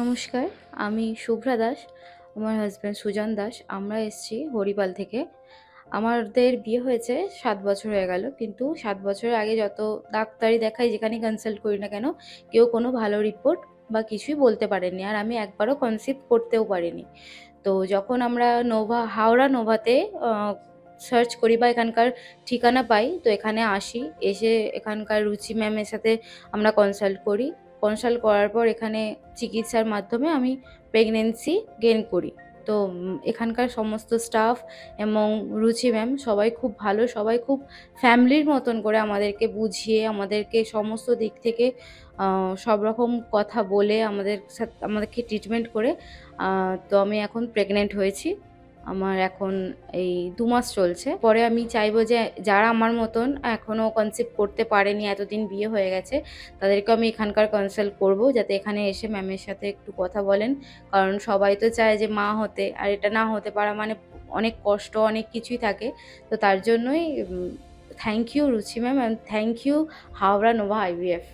নমস্কার, আমি শুভ্রা দাস, আমার হাসব্যান্ড সুজন দাস। আমরা এসেছি হরিপাল থেকে। আমাদের বিয়ে হয়েছে ৭ বছর হয়ে গেল। কিন্তু ৭ বছরের আগে যত ডাক্তারি দেখাই, যেখানেই কনসাল্ট করি না কেন, কেউ কোনো ভালো রিপোর্ট বা কিছুই বলতে পারেননি। আর আমি একবারও কনসিভ করতেও পারিনি। তো যখন আমরা হাওড়া নোভাতে আ সার্চ করি বা এখানকার ঠিকানা পাই, তো এখানে আসি। এসে এখানকার রুচি ম্যামের সাথে আমরা কনসাল্ট করি। কনসাল্ট করার পর এখানে চিকিৎসার মাধ্যমে আমি প্রেগনেন্সি গেইন করি। তো এখানকার সমস্ত স্টাফ এবং রুচি ম্যাম সবাই খুব ভালো, সবাই খুব ফ্যামিলির মতন করে আমাদেরকে বুঝিয়ে, আমাদেরকে সমস্ত দিক থেকে সব রকম কথা বলে আমাদেরকে ট্রিটমেন্ট করে তো আমি এখন প্রেগনেন্ট হয়েছি। আমার এখন এই ২ মাস চলছে। পরে আমি চাইবো যে যারা আমার মতন এখনো কনসিভ করতে পারেনি, এতদিন বিয়ে হয়ে গেছে, তাদেরকেও আমি এখানকার কনসাল্ট করবো, যাতে এখানে এসে ম্যামের সাথে একটু কথা বলেন। কারণ সবাই তো চায় যে মা হতে, আর এটা না হতে পারা মানে অনেক কষ্ট, অনেক কিছুই থাকে। তো তার জন্যই thank you Ruchi ma'am and thank you Howrah Nova IVF।